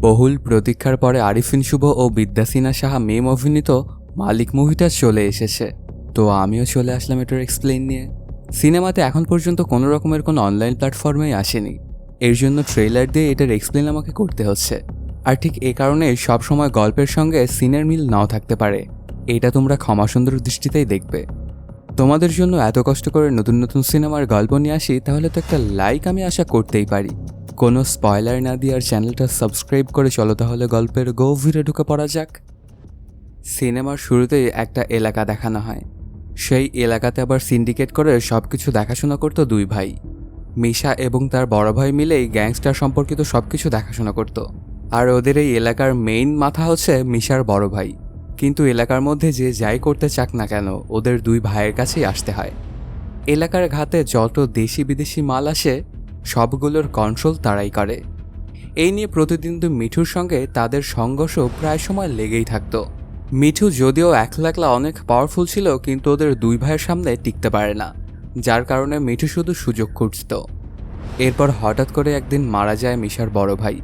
বহুল প্রতীক্ষার পরে আরিফিন শুভ ও বিদ্যাসিনা সাহা মেম অভিনীত মালিক মুভিটা চলে এসেছে। তো আমিও চলে আসলাম এটার এক্সপ্লেইন নিয়ে। সিনেমাতে এখন পর্যন্ত কোনো রকমের কোনো অনলাইন প্ল্যাটফর্মেই আসেনি, এর জন্য ট্রেলার দিয়ে এটার এক্সপ্লেইন আমাকে করতে হচ্ছে। আর ঠিক এ কারণে সবসময় গল্পের সঙ্গে সিনের মিল নাও থাকতে পারে, এটা তোমরা ক্ষমাসুন্দর দৃষ্টিতেই দেখবে। তোমাদের জন্য এত কষ্ট করে নতুন নতুন সিনেমার গল্প নিয়ে আসি, তাহলে তো একটা লাইক আমি আশা করতেই পারি। কোনো স্পয়লার না দিয়ে আর চ্যানেলটা সাবস্ক্রাইব করে চলো তাহলে গল্পের গভীরে ঢুকে পড়া যাক। সিনেমার শুরুতেই একটা এলাকা দেখানো হয়। সেই এলাকাতে আবার সিন্ডিকেট করে সব কিছু দেখাশোনা করতো দুই ভাই। মিশা এবং তার বড় ভাই মিলেই গ্যাংস্টার সম্পর্কিত সব কিছু দেখাশোনা করত। আর ওদের এই এলাকার মেইন মাথা হচ্ছে মিশার বড় ভাই। কিন্তু এলাকার মধ্যে যে যাই করতে চাক না কেন, ওদের দুই ভাইয়ের কাছেই আসতে হয়। এলাকার ঘাটে যত দেশি বিদেশি মাল আসে সবগুলোর কন্ট্রোল তারাই করে। এই নিয়ে প্রতিদিন তো মিঠুর সঙ্গে তাদের সংঘর্ষ প্রায় সময় লেগেই থাকতো। মিঠু যদিও একলা একলা অনেক পাওয়ারফুল ছিল, কিন্তু ওদের দুই ভাইয়ের সামনে টিকতে পারে না, যার কারণে মিঠু শুধু সুযোগ খুঁজত। এরপর হঠাৎ করে একদিন মারা যায় মিশার বড় ভাই।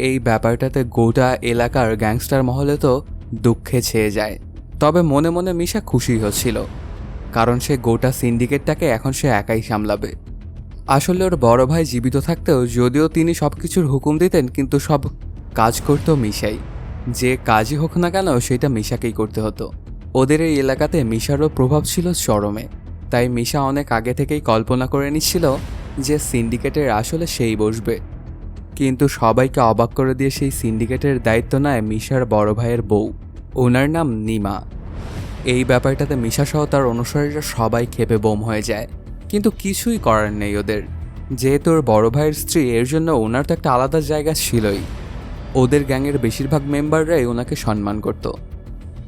এই ব্যাপারটাতে গোটা এলাকার গ্যাংস্টার মহলে তো দুঃখে ছেয়ে যায়। তবে মনে মনে মিশা খুশি হচ্ছিল, কারণ সে গোটা সিন্ডিকেটটাকে এখন সে একাই সামলাবে। আসলে ওর বড় ভাই জীবিত থাকতেও যদিও তিনি সব কিছুর হুকুম দিতেন, কিন্তু সব কাজ করত মিশাই। যে কাজই হোক না কেন সেটা মিশাকেই করতে হতো। ওদের এই এলাকাতে মিশারও প্রভাব ছিল চরমে, তাই মিশা অনেক আগে থেকেই কল্পনা করে নিচ্ছিল যে সিন্ডিকেটের আসলে সেই বসবে। কিন্তু সবাইকে অবাক করে দিয়ে সেই সিন্ডিকেটের দায়িত্ব নেয় মিশার বড় ভাইয়ের বউ, ওনার নাম নিমা। এই ব্যাপারটাতে মিশা সহ তার অনুসারীরা সবাই ক্ষেপে বোম হয়ে যায়, কিন্তু কিছুই করার নেই ওদের। যেহেতু ওর বড় ভাইয়ের স্ত্রী, এর জন্য ওনার তো একটা আলাদা জায়গা ছিলই। ওদের গ্যাংয়ের বেশিরভাগ মেম্বাররাই ওনাকে সম্মান করত।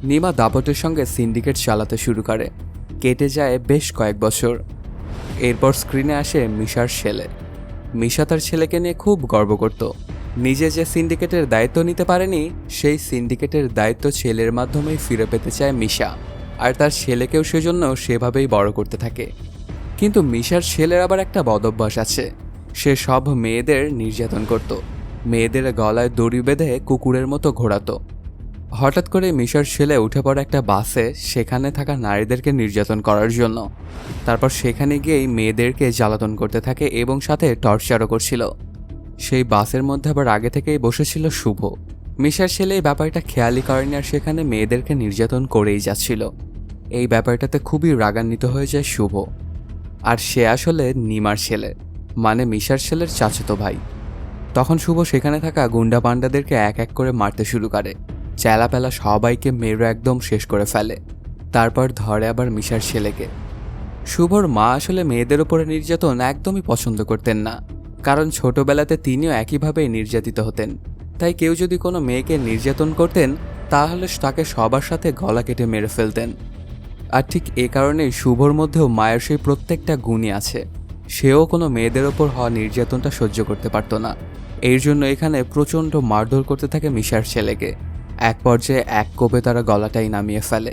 নিমা দাপটের সঙ্গে সিন্ডিকেট চালাতে শুরু করে। কেটে যায় বেশ কয়েক বছর। এরপর স্ক্রিনে আসে মিশার ছেলে। মিশা তার ছেলেকে নিয়ে খুব গর্ব করত। নিজে যে সিন্ডিকেটের দায়িত্ব নিতে পারেনি, সেই সিন্ডিকেটের দায়িত্ব ছেলের মাধ্যমেই ফিরে পেতে চায় মিশা, আর তার ছেলেকেও সেজন্য সেভাবেই বড় করতে থাকে। কিন্তু মিশার ছেলের আবার একটা বদভ্যাস আছে, সে সব মেয়েদের নির্যাতন করত। মেয়েদের গলায় দড়ি বেঁধে কুকুরের মতো ঘোরাতো। হঠাৎ করে মিশার ছেলে উঠে পড়ে একটা বাসে সেখানে থাকা নারীদেরকে নির্যাতন করার জন্য। তারপর সেখানে গিয়েই মেয়েদেরকে জ্বালাতন করতে থাকে এবং সাথে টর্চারও করছিল। সেই বাসের মধ্যে আবার আগে থেকেই বসেছিল শুভ। মিশার ছেলে এই ব্যাপারটা খেয়ালই করেনি, আর সেখানে মেয়েদেরকে নির্যাতন করেই যাচ্ছিল। এই ব্যাপারটাতে খুবই রাগান্বিত হয়ে যায় শুভ। আর সে আসলে নিমার ছেলে, মানে মিশার ছেলের চাচাতো ভাই। তখন শুভ সেখানে থাকা গুন্ডা পান্ডাদেরকে এক এক করে মারতে শুরু করে। চেলাপেলা সবাইকে মেরে একদম শেষ করে ফেলে। তারপর ধরে আবার মিশার ছেলেকে। শুভর মা আসলে মেয়েদের উপরে নির্যাতন একদমই পছন্দ করতেন না, কারণ ছোটবেলাতে তিনিও একইভাবেই নির্যাতিত হতেন। তাই কেউ যদি কোনো মেয়েকে নির্যাতন করতেন, তাহলে তাকে সবার সাথে গলা কেটে মেরে ফেলতেন। আর ঠিক এ কারণেই শুভর মধ্যেও মায়ের সেই প্রত্যেকটা গুণই আছে। সেও কোনো মেয়েদের ওপর হওয়া নির্যাতনটা সহ্য করতে পারত না। এর জন্য এখানে প্রচণ্ড মারধর করতে থাকে মিশার ছেলেকে। এক পর্যায়ে এক কোপে তারা গলাটাই নামিয়ে ফেলে।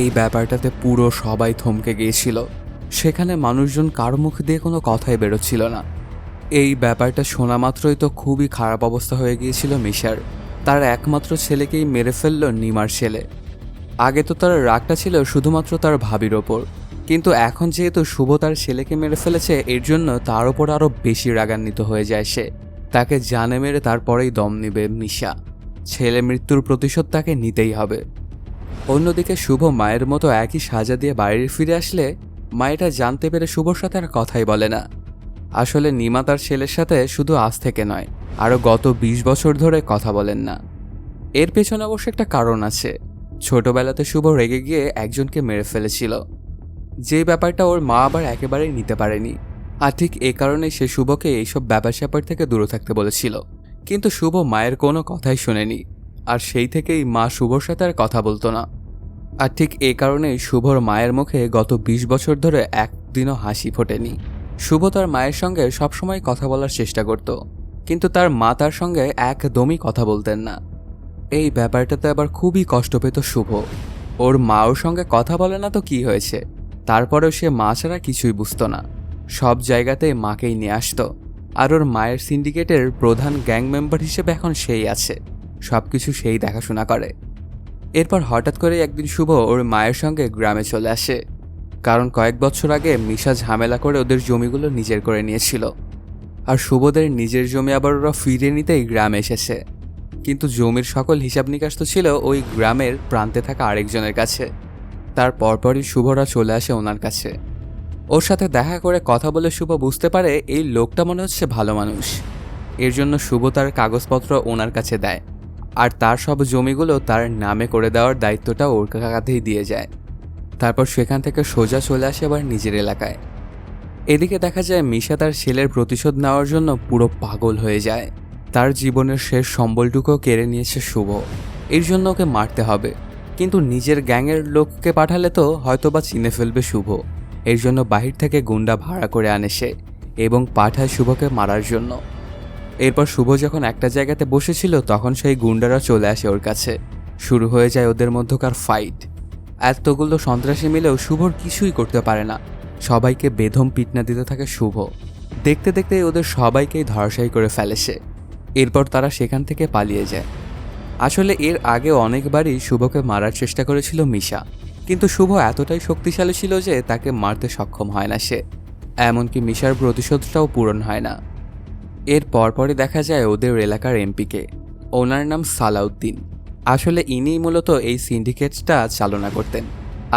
এই ব্যাপারটাতে পুরো সবাই থমকে গিয়েছিল। সেখানে মানুষজন কারো মুখ দিয়ে কোনো কথাই বেরোচ্ছিল না। এই ব্যাপারটা শোনা মাত্রই তো খুবই খারাপ অবস্থা হয়ে গিয়েছিল মিশার। তার একমাত্র ছেলেকেই মেরে ফেলল নিমার ছেলে। আগে তো তার রাগটা ছিল শুধুমাত্র তার ভাবির ওপর, কিন্তু এখন যেহেতু শুভ তার ছেলেকে মেরে ফেলেছে, এর জন্য তার ওপর আরও বেশি রাগান্বিত হয়ে যায় সে। তাকে জানে মেরে তারপরেই দম নেবে মিশা। ছেলে মৃত্যুর প্রতিশোধ তাকে নিতেই হবে। অন্যদিকে শুভ মায়ের মতো একই সাজা দিয়ে বাড়ি ফিরে আসলে মা এটা জানতে পেরে শুভর সাথে আর কথাই বলে না। আসলে নিমা তার ছেলের সাথে শুধু আজ থেকে নয়, আরও গত 20 বছর ধরে কথা বলেন না। এর পেছনে অবশ্য একটা কারণ আছে। ছোটবেলাতে শুভ রেগে গিয়ে একজনকে মেরে ফেলেছিল, যে ব্যাপারটা ওর মা আবার একেবারেই নিতে পারেনি। আর ঠিক এ কারণে সে শুভকে এইসব ব্যাপার স্যাপার থেকে দূরে থাকতে বলেছিল। কিন্তু শুভ মায়ের কোনো কথাই শোনেনি, আর সেই থেকেই মা শুভর সাথে আর কথা বলতো না। আর ঠিক এ কারণেই শুভর মায়ের মুখে গত 20 বছর ধরে একদিনও হাসি ফোটেনি। শুভ তার মায়ের সঙ্গে সবসময় কথা বলার চেষ্টা করত, কিন্তু তার মা তার সঙ্গে একদমই কথা বলতেন না। এই ব্যাপারটাতে আবার খুবই কষ্ট পেত শুভ। ওর মা ওর সঙ্গে কথা বলে না তো কি হয়েছে, তারপরেও সে মা ছাড়া কিছুই বুঝতো না। সব জায়গাতেই মাকেই নিয়ে আসতো। আর ওর মায়ের সিন্ডিকেটের প্রধান গ্যাং মেম্বার হিসেবে এখন সেই আছে, সব কিছু সেই দেখাশোনা করে। এরপর হঠাৎ করে একদিন শুভ ওর মায়ের সঙ্গে গ্রামে চলে আসে, কারণ কয়েক বছর আগে মিশা ঝামেলা করে ওদের জমিগুলো নিজের করে নিয়েছিল। আর শুভদের নিজের জমি আবার ওরা ফিরিয়ে নিতেই গ্রামে এসেছে, কিন্তু জমির সকল হিসাব নিকাশ তো ছিল ওই গ্রামের প্রান্তে থাকা আরেকজনের কাছে। তার পরপরই শুভরা চলে আসে ওনার কাছে। ওর সাথে দেখা করে কথা বলে শুভ বুঝতে পারে এই লোকটা মনে হচ্ছে ভালো মানুষ। এর জন্য শুভ তার কাগজপত্র ওনার কাছে দেয়, আর তার সব জমিগুলো তার নামে করে দেওয়ার দায়িত্বটা ওর কাঁধেই দিয়ে যায়। তারপর সেখান থেকে সোজা চলে আসে আবার নিজের এলাকায়। এদিকে দেখা যায় মিশা তার ছেলের প্রতিশোধ নেওয়ার জন্য পুরো পাগল হয়ে যায়। তার জীবনের শেষ সম্বলটুকুও কেড়ে নিয়েছে শুভ, এর জন্য ওকে মারতে হবে। কিন্তু নিজের গ্যাংয়ের লোককে পাঠালে তো হয়তোবা চিনে ফেলবে শুভ, এর জন্য বাহির থেকে গুন্ডা ভাড়া করে আনে সে এবং পাঠায় শুভকে মারার জন্য। এরপর শুভ যখন একটা জায়গাতে বসেছিল তখন সেই গুন্ডারা চলে আসে ওর কাছে। শুরু হয়ে যায় ওদের মধ্যকার ফাইট। এতগুলো সন্ত্রাসী মিলেও শুভর কিছুই করতে পারে না, সবাইকে বেধম পিটনা দিতে থাকে শুভ। দেখতে দেখতে ওদের সবাইকেই ধরাশায়ী করে ফেলে সে। এরপর তারা সেখান থেকে পালিয়ে যায়। আসলে এর আগে অনেকবারই শুভকে মারার চেষ্টা করেছিল মিশা, কিন্তু শুভ এতটাই শক্তিশালী ছিল যে তাকে মারতে সক্ষম হয় না সে, এমনকি মিশার প্রতিশোধটাও পূরণ হয় না। এর পরপরই দেখা যায় ওদের এলাকার এমপিকে, ওনার নাম সালাউদ্দিন। আসলে ইনিই মূলত এই সিন্ডিকেটটা চালনা করতেন,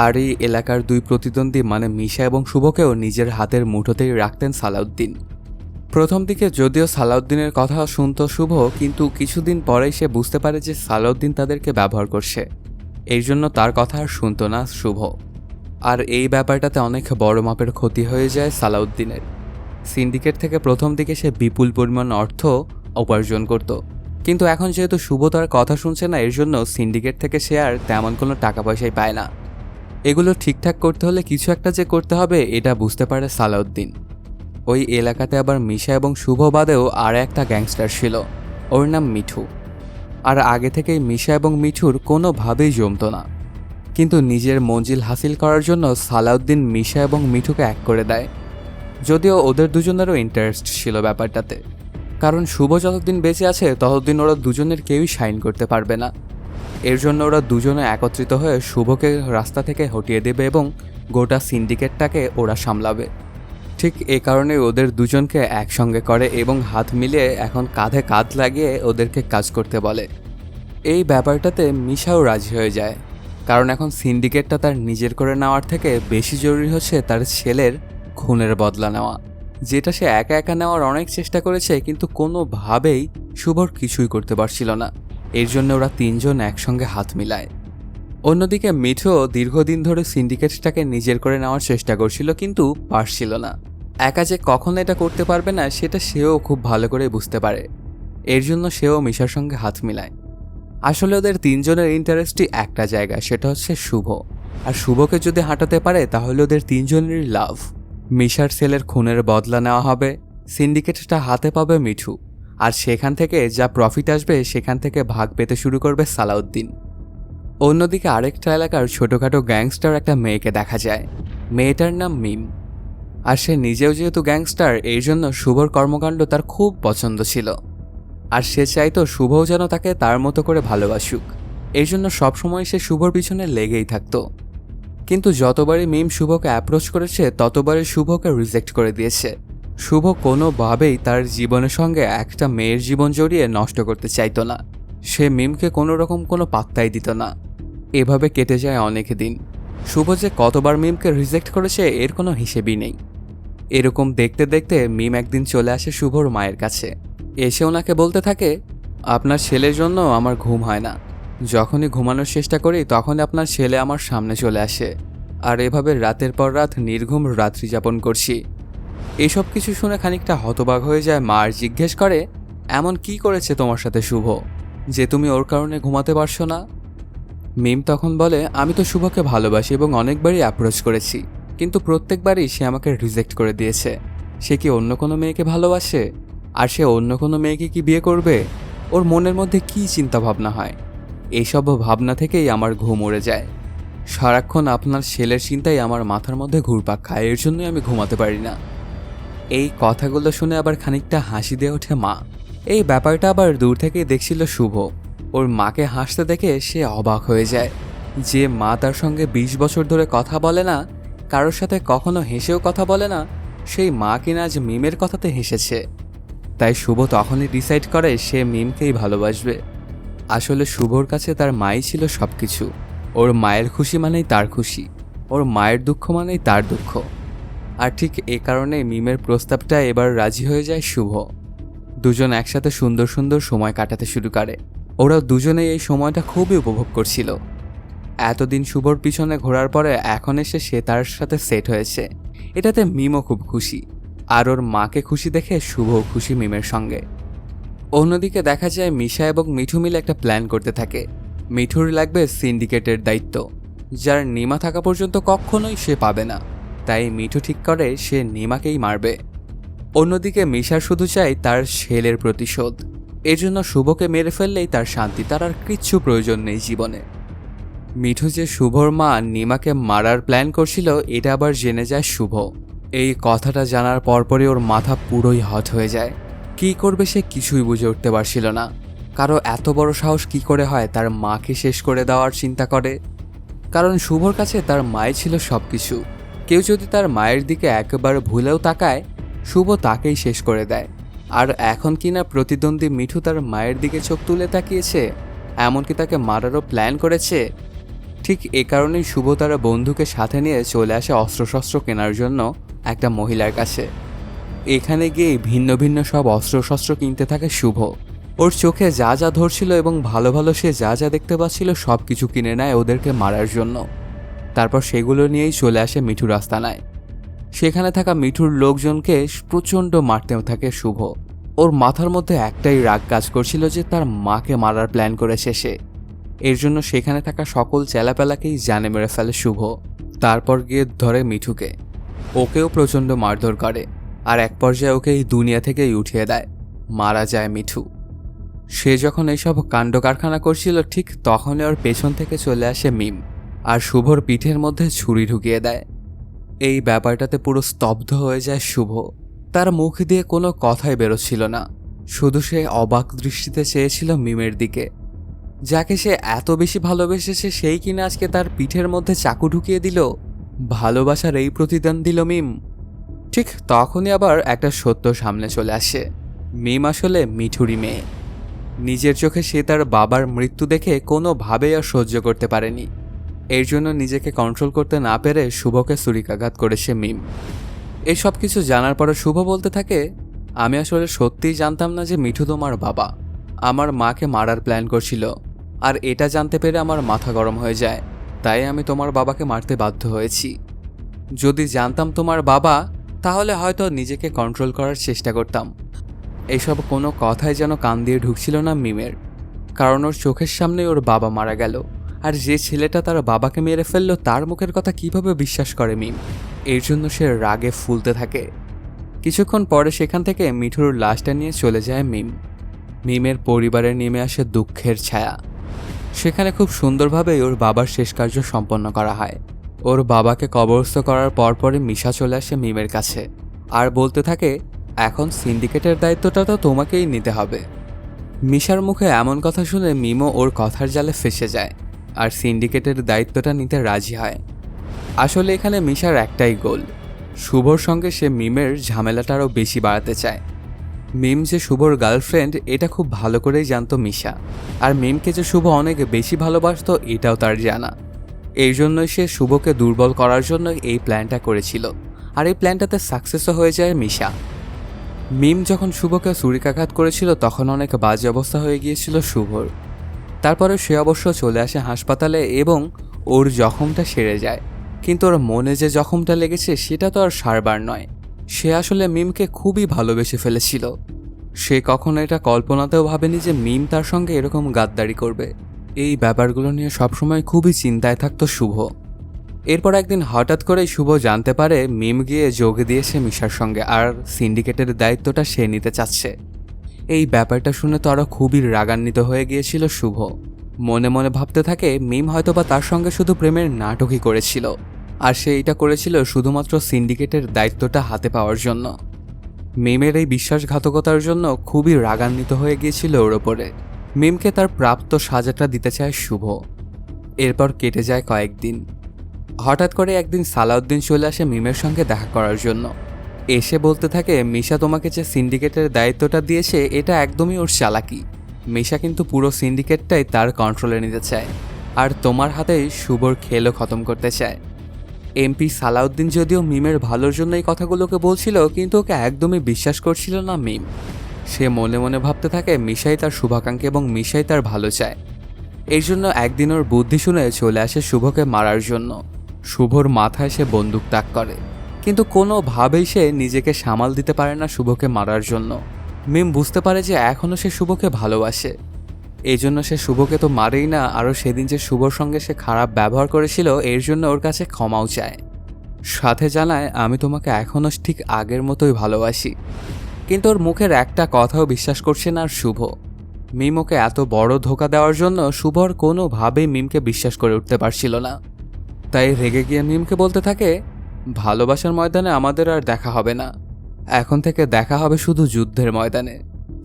আর এই এলাকার দুই প্রতিদ্বন্দ্বী মানে মিশা এবং শুভকেও নিজের হাতের মুঠোতেই রাখতেন সালাউদ্দিন। প্রথম দিকে যদিও সালাউদ্দিনের কথা শুনত শুভ, কিন্তু কিছুদিন পরেই সে বুঝতে পারে যে সালাউদ্দিন তাদেরকে ব্যবহার করছে, এই জন্য তার কথা আর শুনত না শুভ। আর এই ব্যাপারটাতে অনেক বড় মাপের ক্ষতি হয়ে যায় সালাউদ্দিনের। সিন্ডিকেট থেকে প্রথম দিকে সে বিপুল পরিমাণ অর্থ উপার্জন করত, কিন্তু এখন যেহেতু শুভ তার কথা শুনছে না, এর জন্য সিন্ডিকেট থেকে সে আর তেমন কোনো টাকা পয়সাই পায় না। এগুলো ঠিকঠাক করতে হলে কিছু একটা যে করতে হবে এটা বুঝতে পারে সালাউদ্দিন। ওই এলাকাতে আবার মিশা এবং শুভ বাদেও আর একটা গ্যাংস্টার ছিল, ওর নাম মিঠু। আর আগে থেকেই মিশা এবং মিঠুর কোনোভাবেই জমতো না, কিন্তু নিজের মঞ্জিল হাসিল করার জন্য সালাউদ্দিন মিশা এবং মিঠুকে এক করে দেয়। যদিও ওদের দুজনেরও ইন্টারেস্ট ছিল ব্যাপারটাতে, কারণ শুভ যতদিন বেঁচে আছে ততদিন ওরা দুজনের কেউই সাইন করতে পারবে না। এর জন্য ওরা দুজনে একত্রিত হয়ে শুভকে রাস্তা থেকে হটিয়ে দেবে এবং গোটা সিন্ডিকেটটাকে ওরা সামলাবে। ঠিক এ কারণে ওদের দুজনকে একসঙ্গে করে এবং হাত মিলিয়ে এখন কাঁধে কাঁধ লাগিয়ে ওদেরকে কাজ করতে বলে। এই ব্যাপারটাতে মিশাও রাজি হয়ে যায়, কারণ এখন সিন্ডিকেটটা তার নিজের করে নেওয়ার থেকে বেশি জরুরি হচ্ছে তার ছেলের খুনের বদলা নেওয়া, যেটা সে একা একা নেওয়ার অনেক চেষ্টা করেছে, কিন্তু কোনোভাবেই শুভর কিছুই করতে পারছিল না। এর জন্য ওরা তিনজন একসঙ্গে হাত মিলায়। অন্যদিকে মিঠু দীর্ঘদিন ধরে সিন্ডিকেটটাকে নিজের করে নেওয়ার চেষ্টা করছিল, কিন্তু পারছিল না। একা যে কখন এটা করতে পারবে না সেটা সেও খুব ভালো করে বুঝতে পারে, এর জন্য সেও মিশার সঙ্গে হাত মিলায়। আসলে ওদের তিনজনের ইন্টারেস্টই একটা জায়গা, সেটা হচ্ছে শুভ। আর শুভকে যদি হাঁটাতে পারে তাহলে ওদের তিনজনেরই লাভ। মিশার ছেলের খুনের বদলা নেওয়া হবে, সিন্ডিকেটটা হাতে পাবে মিঠু, আর সেখান থেকে যা প্রফিট আসবে সেখান থেকে ভাগ পেতে শুরু করবে সালাউদ্দিন। অন্যদিকে আরেকটা এলাকার ছোটোখাটো গ্যাংস্টার একটা মেয়েকে দেখা যায়, মেয়েটার নাম মিম। আর সে নিজেও যেহেতু গ্যাংস্টার, এই জন্য শুভর কর্মকাণ্ড তার খুব পছন্দ ছিল, আর সে চাইতো শুভও যেন তাকে তার মতো করে ভালোবাসুক। এই জন্য সবসময় সে শুভর পিছনে লেগেই থাকতো। কিন্তু যতবারই মিম শুভকে অ্যাপ্রোচ করেছে ততবারই শুভকে রিজেক্ট করে দিয়েছে। শুভ কোনোভাবেই তার জীবনের সঙ্গে একটা মেয়ের জীবন জড়িয়ে নষ্ট করতে চাইতো না, সে মিমকে কোনো রকম কোনো পাত্তাই দিত না। এভাবে কেটে যায় অনেক দিন। শুভ যে কতবার মিমকে রিজেক্ট করেছে এর কোনো হিসেবই নেই। এরকম দেখতে দেখতে মিম একদিন চলে আসে শুভর মায়ের কাছে, এসে ওনাকে বলতে থাকে, আপনার ছেলের জন্য আমার ঘুম হয় না, যখনই ঘুমানোর চেষ্টা করি তখনই আপনার ছেলে আমার সামনে চলে আসে, আর এভাবে রাতের পর রাত নির্ঘুম রাত্রি যাপন করছি। এসব কিছু শুনে খানিকটা হতবাক হয়ে যায় মা, আর জিজ্ঞেস করে, এমন কি করেছে তোমার সাথে শুভ যে তুমি ওর কারণে ঘুমাতে পারছো না? মিম তখন বলে, আমি তো শুভকে ভালোবাসি এবং অনেকবারই অ্যাপ্রোচ করেছি, কিন্তু প্রত্যেকবারই সে আমাকে রিজেক্ট করে দিয়েছে। সে কি অন্য কোনো মেয়েকে ভালোবাসে? আর সে অন্য কোনো মেয়েকে কি বিয়ে করবে? ওর মনের মধ্যে কী চিন্তাভাবনা হয়? এইসব ভাবনা থেকেই আমার ঘুম উড়ে যায়। সারাক্ষণ আপনার ছেলের চিন্তাই আমার মাথার মধ্যে ঘুরপাক খায়, এর জন্যই আমি ঘুমাতে পারি না। এই কথাগুলো শুনে আবার খানিকটা হাসি দিয়ে ওঠে মা। এই ব্যাপারটা আবার দূর থেকেই দেখছিল শুভ। ওর মাকে হাসতে দেখে সে অবাক হয়ে যায় যে মা তার সঙ্গে 20 বছর ধরে কথা বলে না, কারোর সাথে কখনো হেসেও কথা বলে না, সেই মা কিনা আজ মিমের কথাতে হেসেছে। তাই শুভ তখনই ডিসাইড করে সে মিমকেই ভালোবাসবে। আসলে শুভর কাছে তার মাই ছিল সবকিছু। ওর মায়ের খুশি মানেই তার খুশি, ওর মায়ের দুঃখ মানেই তার দুঃখ। আর ঠিক এ কারণে মিমের প্রস্তাবটা এবার রাজি হয়ে যায় শুভ। দুজন একসাথে সুন্দর সুন্দর সময় কাটাতে শুরু করে। ওরা দুজনেই এই সময়টা খুবই উপভোগ করছিল। এতদিন শুভর পিছনে ঘোরার পরে এখন এসে সে তার সাথে সেট হয়েছে, এটাতে মিমও খুব খুশি। আর ওর মাকে খুশি দেখে শুভও খুশি মিমের সঙ্গে। অন্যদিকে দেখা যায় মিশা এবং মিঠু মিলে একটা প্ল্যান করতে থাকে। মিঠুর লাগবে সিন্ডিকেটের দায়িত্ব, যার নিমা থাকা পর্যন্ত কখনোই সে পাবে না। তাই মিঠু ঠিক করে সে নিমাকেই মারবে। অন্যদিকে মিশা শুধু চায় তার ছেলের প্রতিশোধ। এজন্য শুভকে মেরে ফেললেই তার শান্তি, তার আর কিচ্ছু প্রয়োজন নেই জীবনে। মিঠু যে শুভর মা নিমাকে মারার প্ল্যান করছিল এটা আবার জেনে যায় শুভ। এই কথাটা জানার পরপরই ওর মাথা পুরোই হট হয়ে যায়। কি করবে সে কিছুই বুঝে উঠতে পারছিল না। কারো এত বড় সাহস কি করে হয় তার মাকে শেষ করে দেওয়ার চিন্তা করে? কারণ শুভর কাছে তার মাই ছিল সবকিছু। কেউ যদি তার মায়ের দিকে একবার ভুলেও তাকায়, শুভ তাকেই শেষ করে দেয়। আর এখন কিনা প্রতিদ্বন্দ্বী মিঠু তার মায়ের দিকে চোখ তুলে তাকিয়েছে, এমনকি তাকে মারারও প্ল্যান করেছে। ঠিক এ কারণেই শুভ তার বন্ধুকে সাথে নিয়ে চলে আসে অস্ত্রশস্ত্র কেনার জন্য একটা মহিলার কাছে। এখানে গিয়ে ভিন্ন ভিন্ন সব অস্ত্রশস্ত্র কিনতে থাকে শুভ। ওর চোখে যা যা ধরছিল এবং ভালো ভালো সে যা যা দেখতে পাচ্ছিল সব কিছু কিনে নেয় ওদেরকে মারার জন্য। তারপর সেগুলো নিয়েই চলে আসে মিঠুর আস্তানায়। সেখানে থাকা মিঠুর লোকজনকে প্রচণ্ড মারতেও থাকে শুভ। ওর মাথার মধ্যে একটাই রাগ কাজ করছিল যে তার মাকে মারার প্ল্যান করেছে সে। এর জন্য সেখানে থাকা সকল চেলাপেলাকেই জানে মেরে ফেলে শুভ। তারপর গিয়ে ধরে মিঠুকে, ওকেও প্রচণ্ড মারধর করে। আর এক পর্যায়ে ওকে এই দুনিয়া থেকেই উঠিয়ে দেয়। মারা যায় মিঠু। সে যখন এইসব কাণ্ড কারখানা করছিল ঠিক তখনই ওর পেছন থেকে চলে আসে মিম আর শুভর পিঠের মধ্যে ছুরি ঢুকিয়ে দেয়। এই ব্যাপারটাতে পুরো স্তব্ধ হয়ে যায় শুভ। তার মুখ দিয়ে কোনো কথাই বেরোচ্ছিল না, শুধু সে অবাক দৃষ্টিতে চেয়েছিল মিমের দিকে, যাকে সে এত বেশি ভালোবেসেছে সেই কিনা আজকে তার পিঠের মধ্যে চাকু ঢুকিয়ে দিল। ভালোবাসার এই প্রতিদান দিল মিম। ঠিক তখনই আবার একটা সত্য সামনে চলে আসে। মিম আসলে মিঠুরি মেয়ে। নিজের চোখে সে তার বাবার মৃত্যু দেখে কোনোভাবেই আর সহ্য করতে পারেনি। এর জন্য নিজেকে কন্ট্রোল করতে না পেরে শুভকে ছুরিকাঘাত করেছে মিম। এই সব কিছু জানার পরে শুভ বলতে থাকে, আমি আসলে সত্যিই জানতাম না যে মিঠু তোমার বাবা আমার মাকে মারার প্ল্যান করছিল। আর এটা জানতে পেরে আমার মাথা গরম হয়ে যায়, তাই আমি তোমার বাবাকে মারতে বাধ্য হয়েছি। যদি জানতাম তোমার বাবা, তাহলে হয়তো নিজেকে কন্ট্রোল করার চেষ্টা করতাম। এইসব কোনো কথাই যেন কান দিয়ে ঢুকছিল না মিমের, কারণ ওর চোখের সামনে ওর বাবা মারা গেল। আর যে ছেলেটা তার বাবাকে মেরে ফেললো তার মুখের কথা কিভাবে বিশ্বাস করে মিম? এর জন্য সে রাগে ফুলতে থাকে। কিছুক্ষণ পরে সেখান থেকে মিঠুর লাশটা নিয়ে চলে যায় মিম। মিমের পরিবারে নেমে আসে দুঃখের ছায়া। সেখানে খুব সুন্দরভাবেই ওর বাবার শেষ কার্য সম্পন্ন করা হয়। ওর বাবাকে কবরস্থ করার পরপরই মিশা চলে আসে মিমের কাছে আর বলতে থাকে, এখন সিন্ডিকেটের দায়িত্বটা তো তোমাকেই নিতে হবে। মিশার মুখে এমন কথা শুনে মিমও ওর কথার জালে ফেসে যায় আর সিন্ডিকেটের দায়িত্বটা নিতে রাজি হয়। আসলে এখানে মিশার একটাই গোল, শুভর সঙ্গে সে মিমের ঝামেলাটা আরও বেশি বাড়াতে চায়। মিম যে শুভর গার্লফ্রেন্ড এটা খুব ভালো করেই জানতো মিশা, আর মিমকে যে শুভ অনেক বেশি ভালোবাসতো এটাও তার জানা। এই জন্যই সে শুভকে দুর্বল করার জন্য এই প্ল্যানটা করেছিল, আর এই প্ল্যানটাতে সাকসেসও হয়ে যায় মিশা। মিম যখন শুভকে ছুরিকাঘাত করেছিল তখন অনেক বাজে অবস্থা হয়ে গিয়েছিল শুভর। তারপরে সে অবশ্য চলে আসে হাসপাতালে এবং ওর জখমটা সেরে যায়। কিন্তু ওর মনে যে জখমটা লেগেছে সেটা তো আর সারবার নয়। সে আসলে মিমকে খুবই ভালোবেসে ফেলেছিল। সে কখনো এটা কল্পনাতেও ভাবেনি যে মিম তার সঙ্গে এরকম গাদ্দারি করবে। এই ব্যাপারগুলো নিয়ে সবসময় খুবই চিন্তায় থাকতো শুভ। এরপর একদিন হঠাৎ করেই শুভ জানতে পারে মিম গিয়ে যোগ দিয়েছে মিশার সঙ্গে আর সিন্ডিকেটের দায়িত্বটা সে নিতে চাচ্ছে। এই ব্যাপারটা শুনে তো আরও খুবই রাগান্বিত হয়ে গিয়েছিল শুভ। মনে মনে ভাবতে থাকে মিম হয়তোবা তার সঙ্গে শুধু প্রেমের নাটকই করেছিল, আর সে এটা করেছিল শুধুমাত্র সিন্ডিকেটের দায়িত্বটা হাতে পাওয়ার জন্য। মিমের এই বিশ্বাসঘাতকতার জন্য খুবই রাগান্বিত হয়ে গিয়েছিল ওর ওপরে। মিমকে তার প্রাপ্ত সাজাটা দিতে চায় শুভ। এরপর কেটে যায় কয়েকদিন। হঠাৎ করে একদিন সালাউদ্দিন চলে আসে মিমের সঙ্গে দেখা করার জন্য। এসে বলতে থাকে, মিশা তোমাকে যে সিন্ডিকেটের দায়িত্বটা দিয়েছে এটা একদমই ওর চালাকি। মিশা কিন্তু পুরো সিন্ডিকেটটাই তার কন্ট্রোলে নিতে চায়, আর তোমার হাতেই শুভর খেলও খতম করতে চায়। এমপি সালাউদ্দিন যদিও মিমের ভালোর জন্য এই কথাগুলোকে বলছিল, কিন্তু ওকে একদমই বিশ্বাস করছিল না মিম। সে মনে মনে ভাবতে থাকে মিশাই তার শুভাকাঙ্ক্ষী এবং মিশাই তার ভালো চায়। এই জন্য একদিন ওর বুদ্ধি শুনে চলে আসে শুভকে মারার জন্য। শুভর মাথায় সে বন্দুক তাক করে, কিন্তু কোনোভাবেই সে নিজেকে সামাল দিতে পারে না শুভকে মারার জন্য। মিম বুঝতে পারে যে এখনও সে শুভকে ভালোবাসে। এই জন্য সে শুভকে তো মারেই না, আরও সেদিন যে শুভর সঙ্গে সে খারাপ ব্যবহার করেছিল এর জন্য ওর কাছে ক্ষমাও চায়। সাথে জানায়, আমি তোমাকে এখনও ঠিক আগের মতোই ভালোবাসি। কিন্তু ওর মুখের একটা কথাও বিশ্বাস করছে না আর শুভ। মিম ওকে এত বড় ধোঁকা দেওয়ার জন্য শুভর কোনোভাবেই মিমকে বিশ্বাস করে উঠতে পারছিল না। তাই রেগে গিয়ে মিমকে বলতে থাকে, ভালোবাসার ময়দানে আমাদের আর দেখা হবে না, এখন থেকে দেখা হবে শুধু যুদ্ধের ময়দানে,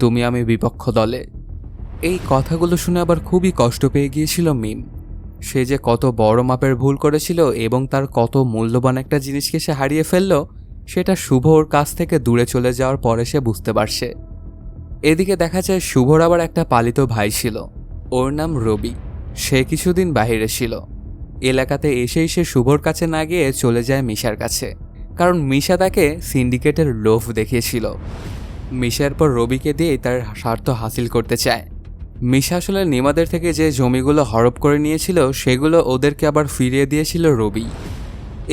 তুমি আমি বিপক্ষ দলে। এই কথাগুলো শুনে আবার খুবই কষ্ট পেয়ে গিয়েছিল মিম। সে যে কত বড় মাপের ভুল করেছিল এবং তার কত মূল্যবান একটা জিনিসকে সে হারিয়ে ফেলল, সেটা শুভ ওর কাছ থেকে দূরে চলে যাওয়ার পরে সে বুঝতে পারছে। এদিকে দেখা যায় শুভর আবার একটা পালিত ভাই ছিল, ওর নাম রবি। সে কিছুদিন বাহিরে ছিল। এলাকাতে এসেই সে শুভর কাছে না গিয়ে চলে যায় মিশার কাছে, কারণ মিশা তাকে সিন্ডিকেটের লোভ দেখিয়েছিল। মিশার পর রবিকে দিয়েই তার স্বার্থ হাসিল করতে চায়। মিশা আসলে নিমাদের থেকে যে জমিগুলো হড়প করে নিয়েছিল সেগুলো ওদেরকে আবার ফিরিয়ে দিয়েছিল রবি।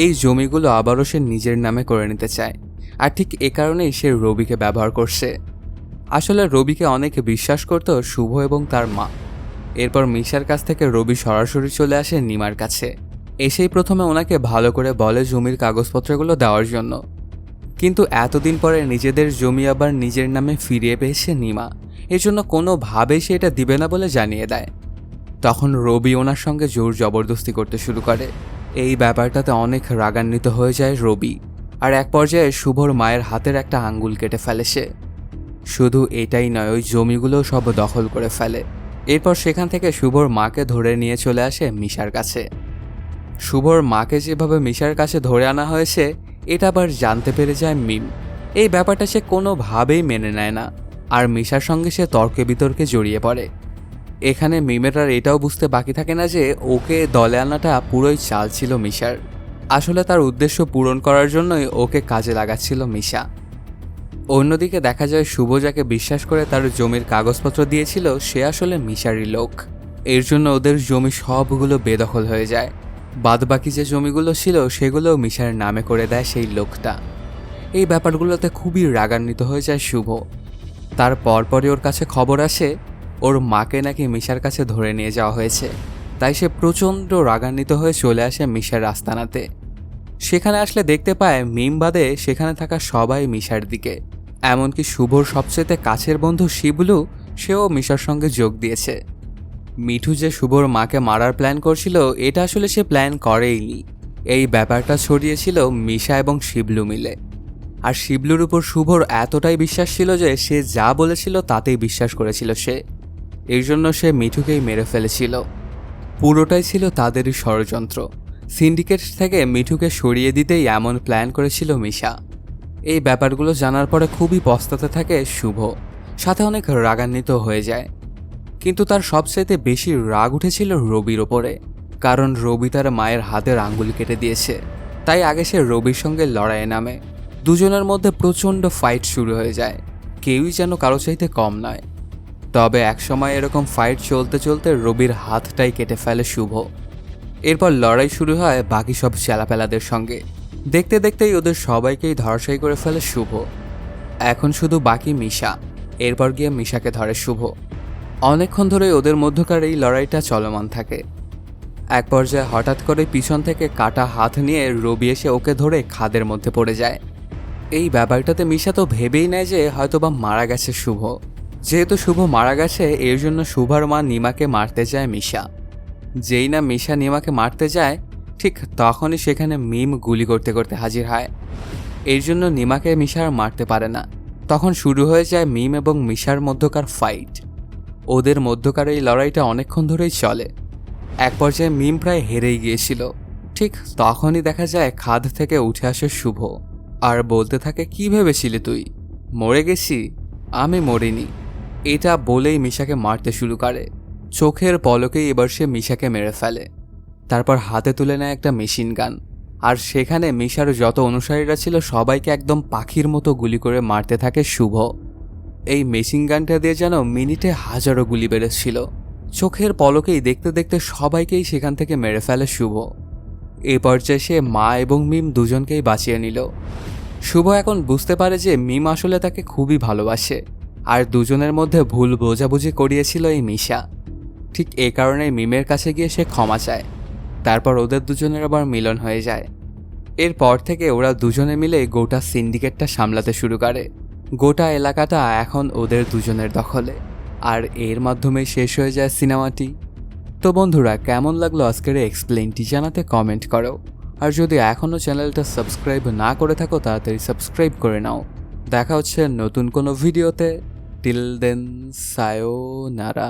এই জমিগুলো আবারও সে নিজের নামে করে নিতে চায়, আর ঠিক এ কারণেই সে রবিকে ব্যবহার করছে। আসলে রবিকে অনেকে বিশ্বাস করত শুভ এবং তার মা। এরপর মিশার কাছ থেকে রবি সরাসরি চলে আসে নিমার কাছে। এসেই প্রথমে ওনাকে ভালো করে বলে জমির কাগজপত্রগুলো দেওয়ার জন্য, কিন্তু এতদিন পরে নিজেদের জমি আবার নিজের নামে ফিরিয়ে পেয়েছে নিমা, এজন্য কোনোভাবেই সে এটা দিবে না বলে জানিয়ে দেয়। তখন রবি ওনার সঙ্গে জোর জবরদস্তি করতে শুরু করে। এই ব্যাপারটাতে অনেক রাগান্বিত হয়ে যায় রবি, আর এক পর্যায়ে শুভর মায়ের হাতের একটা আঙ্গুল কেটে ফেলে সে। শুধু এটাই নয়, ওই জমিগুলো সব দখল করে ফেলে। এরপর সেখান থেকে শুভর মাকে ধরে নিয়ে চলে আসে মিশার কাছে। শুভর মাকে যেভাবে মিশার কাছে ধরে আনা হয়েছে এটা আবার জানতে পেরে যায় মিম। এই ব্যাপারটা সে কোনোভাবেই মেনে নেয় না, আর মিশার সঙ্গে সে তর্কে বিতর্কে জড়িয়ে পড়ে। এখানে মিমের আর এটাও বুঝতে বাকি থাকে না যে ওকে দলে আনাটা পুরোই চাল ছিল মিশার। আসলে তার উদ্দেশ্য পূরণ করার জন্যই ওকে কাজে লাগাচ্ছিল মিশা। অন্যদিকে দেখা যায় শুভ যাকে বিশ্বাস করে তার জমির কাগজপত্র দিয়েছিল সে আসলে মিশারই লোক। এর জন্য ওদের জমি সবগুলো বেদখল হয়ে যায়। বাদবাকি যে জমিগুলো ছিল সেগুলোও মিশার নামে করে দেয় সেই লোকটা। এই ব্যাপারগুলোতে খুবই রাগান্বিত হয়ে যায় শুভ। তার পরপরই ওর কাছে খবর আসে ওর মাকে নাকি মিশার কাছে ধরে নিয়ে যাওয়া হয়েছে। তাই সে প্রচণ্ড রাগান্বিত হয়ে চলে আসে মিশার আস্তানাতে। সেখানে আসলে দেখতে পায় মিম বাদে সেখানে থাকা সবাই মিশার দিকে, এমনকি শুভর সবচেয়ে কাছের বন্ধু শিবলু সেও মিশার সঙ্গে যোগ দিয়েছে। মিঠু যে শুভর মাকে মারার প্ল্যান করছিল এটা আসলে সে প্ল্যান করেইনি। এই ব্যাপারটা ছড়িয়েছিল মিশা এবং শিবলু মিলে। আর শিবলুর উপর শুভর এতটাই বিশ্বাস ছিল যে সে যা বলেছিল তাতেই বিশ্বাস করেছিল সে। এই জন্য সে মিঠুকেই মেরে ফেলেছিল। পুরোটাই ছিল তাদেরই ষড়যন্ত্র। সিন্ডিকেট থেকে মিঠুকে সরিয়ে দিতেই এমন প্ল্যান করেছিল মিশা। এই ব্যাপারগুলো জানার পরে খুবই পস্তাতে থাকে শুভ, সাথে অনেক রাগান্বিত হয়ে যায়। কিন্তু তার সবচাইতে বেশি রাগ উঠেছিল রবির ওপরে, কারণ রবি তার মায়ের হাতের আঙ্গুল কেটে দিয়েছে। তাই আগে সে রবির সঙ্গে লড়াইয়ে নামে। দুজনের মধ্যে প্রচণ্ড ফাইট শুরু হয়ে যায়, কেউই যেন কারো চাইতে কম নয়। তবে একসময় এরকম ফাইট চলতে চলতে রবির হাতটাই কেটে ফেলে শুভ। এরপর লড়াই শুরু হয় বাকি সব চেলাপেলাদের সঙ্গে। দেখতে দেখতেই ওদের সবাইকেই ধরাশায়ী করে ফেলে শুভ। এখন শুধু বাকি মিশা। এরপর গিয়ে মিশাকে ধরে শুভ। অনেকক্ষণ ধরেই ওদের মধ্যকার এই লড়াইটা চলমান থাকে। এক পর্যায়ে হঠাৎ করে পিছন থেকে কাটা হাত নিয়ে রবি এসে ওকে ধরে খাদের মধ্যে পড়ে যায়। এই ব্যাপারটাতে মিশা তো ভেবেই নেয় যে হয়তোবা মারা গেছে শুভ। যেহেতু শুভ মারা গেছে এর জন্য শুভার মা নিমাকে মারতে যায় মিশা। যেই না মিশা নিমাকে মারতে যায় ঠিক তখনই সেখানে মিম গুলি করতে করতে হাজির হয়। এর জন্য নিমাকে মিশা আর মারতে পারে না। তখন শুরু হয়ে যায় মিম এবং মিশার মধ্যকার ফাইট। ওদের মধ্যকার এই লড়াইটা অনেকক্ষণ ধরেই চলে। এক পর্যায়ে মিম প্রায় হেরেই গিয়েছিল। ঠিক তখনই দেখা যায় খাদ থেকে উঠে আসে শুভ আর বলতে থাকে, কি ভেবেছিলি তুই মরে গেছি? আমি মরিনি। এটা বলেই মিশাকে মারতে শুরু করে। চোখের পলকেই এবার সে মিশাকে মেরে ফেলে। তারপর হাতে তুলে নেয় একটা মেশিন গান, আর সেখানে মিশার যত অনুসারীরা ছিল সবাইকে একদম পাখির মতো গুলি করে মারতে থাকে শুভ। এই মেশিন গানটা দিয়ে যেন মিনিটে হাজারো গুলি বেরোচ্ছিল। চোখের পলকেই দেখতে দেখতে সবাইকেই সেখান থেকে মেরে ফেলে শুভ। এই পর্যায়ে সে মা এবং মিম দুজনকেই বাঁচিয়ে নিল। শুভ এখন বুঝতে পারে যে মিম আসলে তাকে খুবই ভালোবাসে, আর দুজনের মধ্যে ভুল বোঝাবুঝি করিয়েছিল এই মিশা। ঠিক এই কারণে মিমের কাছে গিয়ে সে ক্ষমা চায়। তারপর ওদের দুজনের আবার মিলন হয়ে যায়। এরপর থেকে ওরা দুজনে মিলে গোটা সিন্ডিকেটটা সামলাতে শুরু করে। গোটা এলাকাটা এখন ওদের দুজনের দখলে, আর এর মাধ্যমেই শেষ হয়ে যায় সিনেমাটি। তো বন্ধুরা, কেমন লাগলো আজকের এই এক্সপ্লেইনটি জানাতে কমেন্ট করো। আর যদি এখনও চ্যানেলটা সাবস্ক্রাইব না করে থাকো তাড়াতাড়ি সাবস্ক্রাইব করে নাও। দেখা হচ্ছে নতুন কোনো ভিডিওতে। Till then, সায়োনারা।